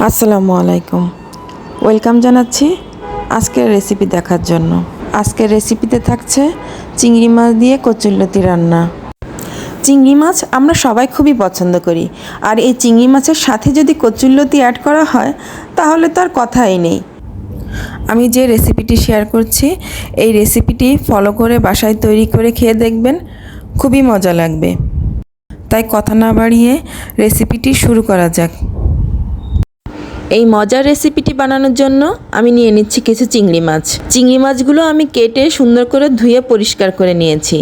আসসালামু আলাইকুম। ওয়েলকাম জানাচ্ছি আজকের রেসিপি দেখার জন্য। আজকের রেসিপিতে থাকছে চিংড়ি মাছ দিয়ে কচুরলতি রান্না। চিংড়ি মাছ আমরা সবাই খুবই পছন্দ করি, আর এই চিংড়ি মাছের সাথে যদি কচুরলতি অ্যাড করা হয় তাহলে তো আর কথাই নেই। আমি যে রেসিপিটি শেয়ার করছি এই রেসিপিটি ফলো করে বাসায় তৈরি করে খেয়ে দেখবেন, খুবই মজা লাগবে। তাই কথা না বাড়িয়ে রেসিপিটি শুরু করা যাক। এই মজার রেসিপিটি বানানোর জন্য আমি নিয়ে নিচ্ছি কিছু চিংড়ি মাছ। চিংড়ি মাছগুলো আমি কেটে সুন্দর করে ধুয়ে পরিষ্কার করে নিয়েছি।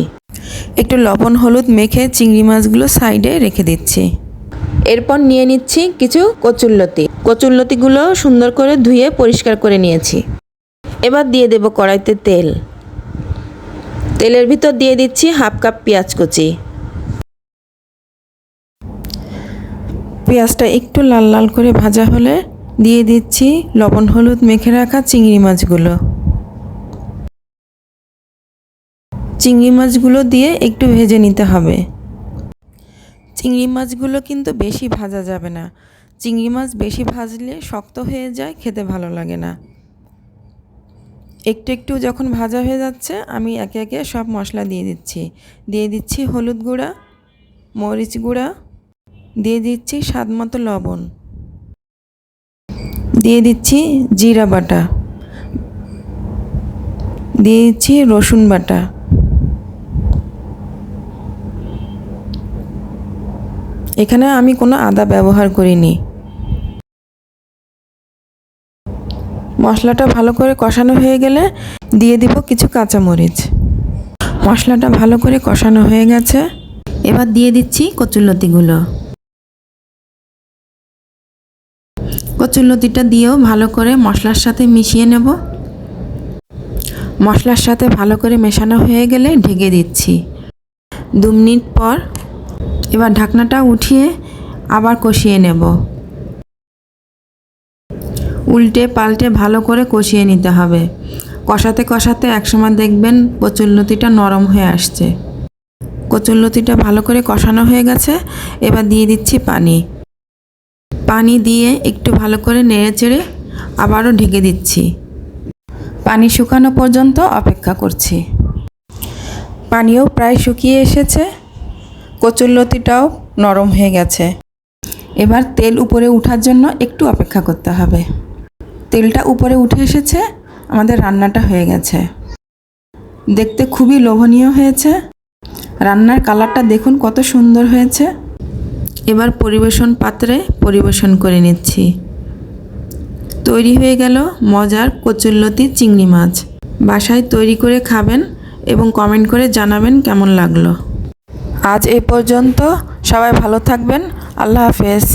একটু লবণ হলুদ মেখে চিংড়ি মাছগুলো সাইডে রেখে দিচ্ছি। এরপর নিয়ে নিচ্ছি কিছু কচুরলতি। কচুরলতিগুলো সুন্দর করে ধুয়ে পরিষ্কার করে নিয়েছি। এবার দিয়ে দেব কড়াইতে তেল। তেলের ভিতর দিয়ে দিচ্ছি হাফ কাপ পেঁয়াজ কুচি। পেঁয়াজটা একটু লাল লাল করে ভাজা হলে দিয়ে দিচ্ছি লবণ হলুদ মেখে রাখা চিংড়ি মাছগুলো। চিংড়ি মাছগুলো দিয়ে একটু ভেজে নিতে হবে। চিংড়ি মাছগুলো কিন্তু বেশি ভাজা যাবে না। চিংড়ি মাছ বেশি ভাজলে শক্ত হয়ে যায়, খেতে ভালো লাগে না। একটু একটু যখন ভাজা হয়ে যাচ্ছে আমি একে একে সব মশলা দিয়ে দিচ্ছি। দিয়ে দিচ্ছি হলুদ গুঁড়া, মরিচ গুঁড়া, দিয়ে দিচ্ছি স্বাদ মতো লবণ, দিয়ে দিচ্ছি জিরা বাটা, দিয়ে দিচ্ছি রসুন বাটা, এখানে আমি কোনো আদা ব্যবহার করিনি। মশলাটা ভালো করে কষানো হয়ে গেলে দিয়ে দিব কিছু কাঁচামরিচ। মশলাটা ভালো করে কষানো হয়ে গেছে, এবার দিয়ে দিচ্ছি কচুরলতিগুলো। কচুরলতিটা দিয়েও ভালো করে মশলার সাথে মিশিয়ে নেব। মশলার সাথে ভালো করে মেশানো হয়ে গেলে ঢেকে দিচ্ছি। 2 মিনিট পর এবার ঢাকনাটা উঠিয়ে আবার কষিয়ে নেব। উল্টে পাল্টে ভালো করে কষিয়ে নিতে হবে। কষাতে কষাতে একসময় দেখবেন কচুরলতিটা নরম হয়ে আসছে। কচুরলতিটা ভালো করে কষানো হয়ে গেছে, এবার দিয়ে দিচ্ছি পানি। পানি দিয়ে একটু ভালো করে নেড়েচেড়ে আবারও ঢেকে দিচ্ছি। পানি শুকানো পর্যন্ত অপেক্ষা করছি। পানিও প্রায় শুকিয়ে এসেছে, কচুরলতিটাও নরম হয়ে গেছে। এবার তেল উপরে ওঠার জন্য একটু অপেক্ষা করতে হবে। তেলটা উপরে উঠে এসেছে, আমাদের রান্নাটা হয়ে গেছে। দেখতে খুবই লোভনীয় হয়েছে। রান্নার কালারটা দেখুন কত সুন্দর হয়েছে। এবার পরিবেশন পাত্রে পরিবেশন করে নিচ্ছি। তৈরি হয়ে গেল মজার কচুরলতি চিংড়ি মাছ। বাসায় তৈরি করে খাবেন এবং কমেন্ট করে জানাবেন কেমন লাগলো। আজ এ পর্যন্ত, সবাই ভালো থাকবেন। আল্লাহ হাফেজ।